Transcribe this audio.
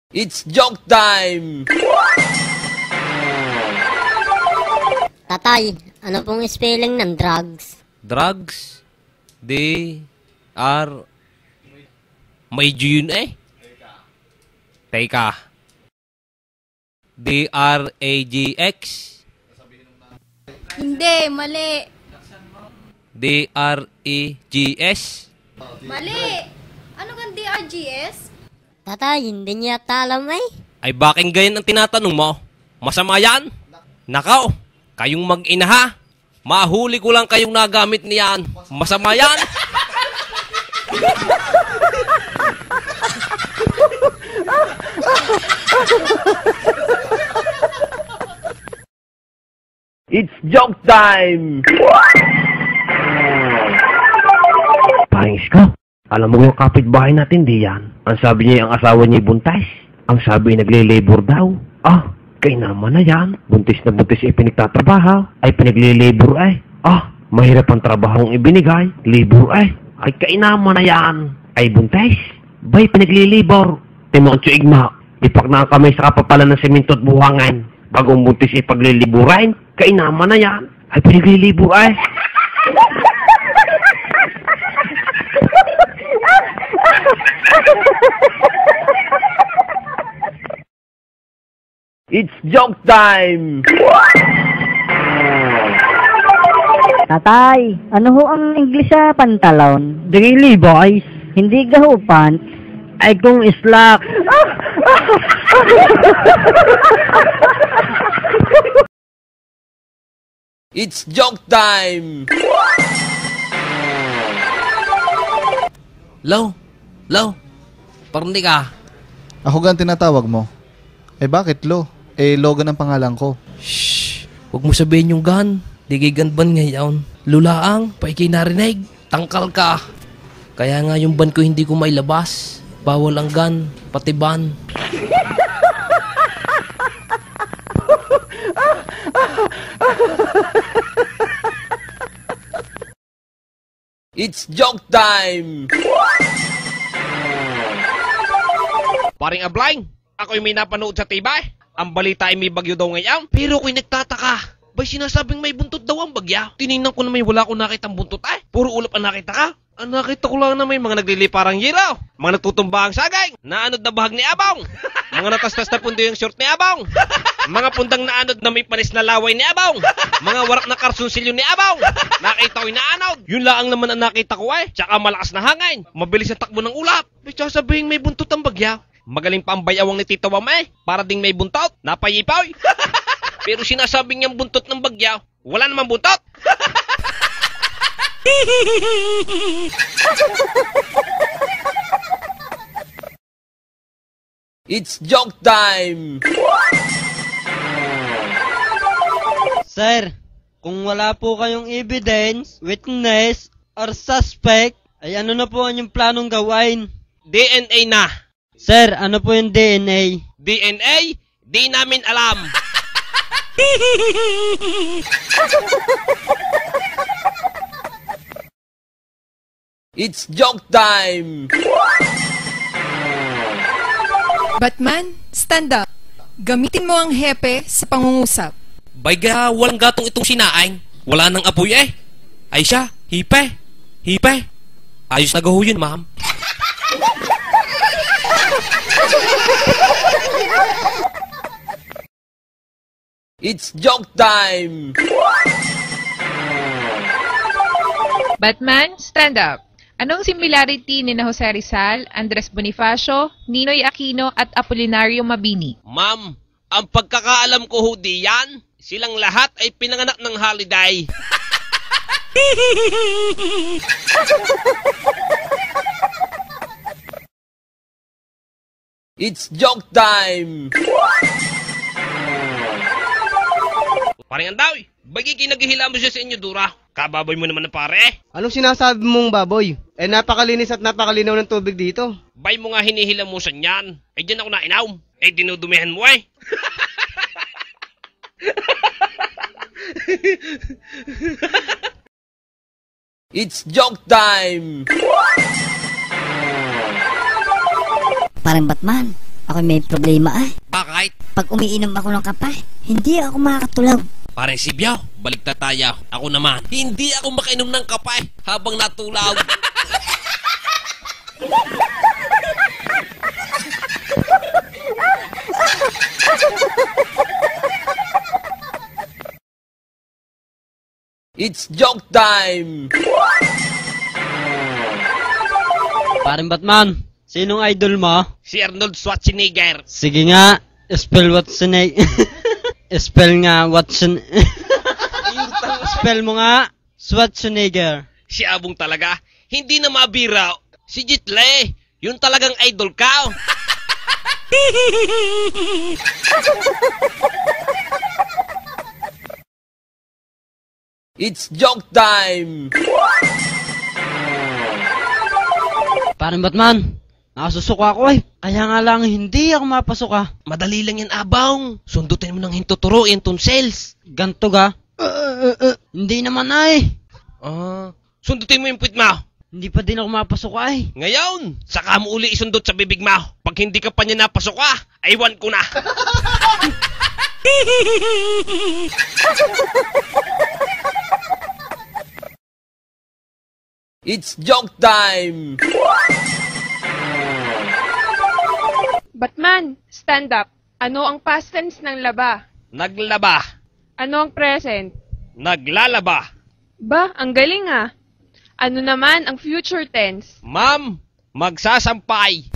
It's joke time! Tatay, ano pong spelling ng drugs? Drugs? D-R... May G yun eh. Teka. D-R-A-G-X? Hindi, mali. D-R-E-G-S? Mali. Ano kang DRGS? Tatay, hindi niya alam eh. Ay baking ganyan ang tinatanong mo? Masama yan? Nakaw, kayong mag-ina ha? Mahuli ko lang kayong nagamit niyan. Masama yan? It's joke time! Paring Isko, alam mo yung kapitbahay natin di yan? Ang sabi niya ang asawa niya buntis. Ang sabi nagle-labor daw. Ah, kay naman na yan. Buntis na buntis ay pinagtatrabaho. Ay pinagle-labor ay. Ah, mahirap ang trabahong ibinigay. Labor ay. Ay kay naman na yan. Ay buntis. Bay pinagle-labor. Timon tso igma. Ipak na kami sa kapapalan ng semento at buhangan. Bagong buntis ay pagliliburain. Kay naman na yan. Ay pinagle-labor ay. It's joke time! Tatay, ano ho ang English sa pantalon? Really, boys? Hindi gaho pants. Ay kung islak. It's joke time! Law, parang di ka. Ako gan tinatawag mo. Eh bakit Lo? Eh Logan ang pangalan ko. Shhh! Huwag mo sabihin yung gan. Di kay ganban ngayon. Lulaang, paikay narinig. Tangkal ka. Kaya nga yung ban ko hindi ko mailabas. Bawal ang gan, pati ban. It's joke time! Paring Ablang, ako'y may napanood sa tibay. Ang balita ay may bagyo daw ngayon. Pero ako'y nagtataka. Bay sinasabing may buntot daw ang bagya. Tinignan ko na may wala akong nakitang buntot ay. Puro ulap ang nakita ka. Ang nakita ko lang na may mga nagliliparang yiraw. Mga natutumba ang sagay. Naanod na bahag ni Abong. Mga natastas na pundo yung short ni Abong. Mga pundang naanod na may panis na laway ni Abong. Mga warak na karsunsilyo ni Abong. Nakita ko'y naanod. Yun lang naman ang nakita ko ay. Tsaka malakas na hangin. Mabilis ang takbo ng ulap. Bay sasabihin may buntot ang bagya. Magaling pa ang bayawang ni Tito Wame. Para ding may buntot. Napayipaw. Pero sinasabing niyang buntot ng bagya. Wala namang buntot. It's joke time! Sir, kung wala po kayong evidence, witness, or suspect, ay ano na po ang yung planong gawain? DNA na. Sir, ano po yung DNA? DNA? Di namin alam. It's joke time! Batman, stand up. Gamitin mo ang hepe sa pangungusap. Bayga, walang gatong itong sinaing. Wala nang apoy eh. Ay siya, hipe. Hipe. Ayos na gaho yun, ma'am. It's joke time! Batman, stand up. Anong similarity ni na Jose Rizal, Andres Bonifacio, Ninoy Aquino at Apolinario Mabini? Ma'am, ang pagkakaalam ko ho diyan, silang lahat ay pinanganak ng holiday. It's joke time! Parang andaw, bagay kinagihila mo siya sa inyo, Dura. Kababoy mo naman na pare. Anong sinasabi mong baboy? Eh napakalinis at napakalinaw ng tubig dito. Bay mo nga hinihilamusan yan. Eh dyan ako nainaw. Eh dinudumihan mo eh. It's joke time! Parang Batman, Ako may problema ay. Bakit? Pag umiinom ako ng kape, hindi ako makakatulog. Parang Sibyaw, balik na tayo. Ako naman, hindi ako makainom ng kape habang natulog. It's joke time! Paring Batman, sinong idol mo? Si Arnold Schwarzenegger. Sige nga, spell Schwarzenegger. Spell nga Watson. Spell mo nga Schwarzenegger. Si Abong talaga, hindi na mabira. Si Jitle, yun talagang idol ka. It's joke time! Paring Batman, nakasusuka ako eh. Kaya nga lang hindi ako mapasok ah. Madali lang yan, Abang. Sundutin mo ng hintuturo yung tonsils. Ganto ga? Hindi naman ay. Sundutin mo yung puwit mo. Hindi pa din ako mapasok ay. Ngayon, saka mo uli isundot sa bibig mo. Pag hindi ka pa niya napasok aywan ko na. It's joke time! Batman, stand up. Ano ang past tense ng laba? Naglaba. Ano ang present? Naglalaba. Ba, ang galing ah. Ano naman ang future tense? Ma'am, magsasampay.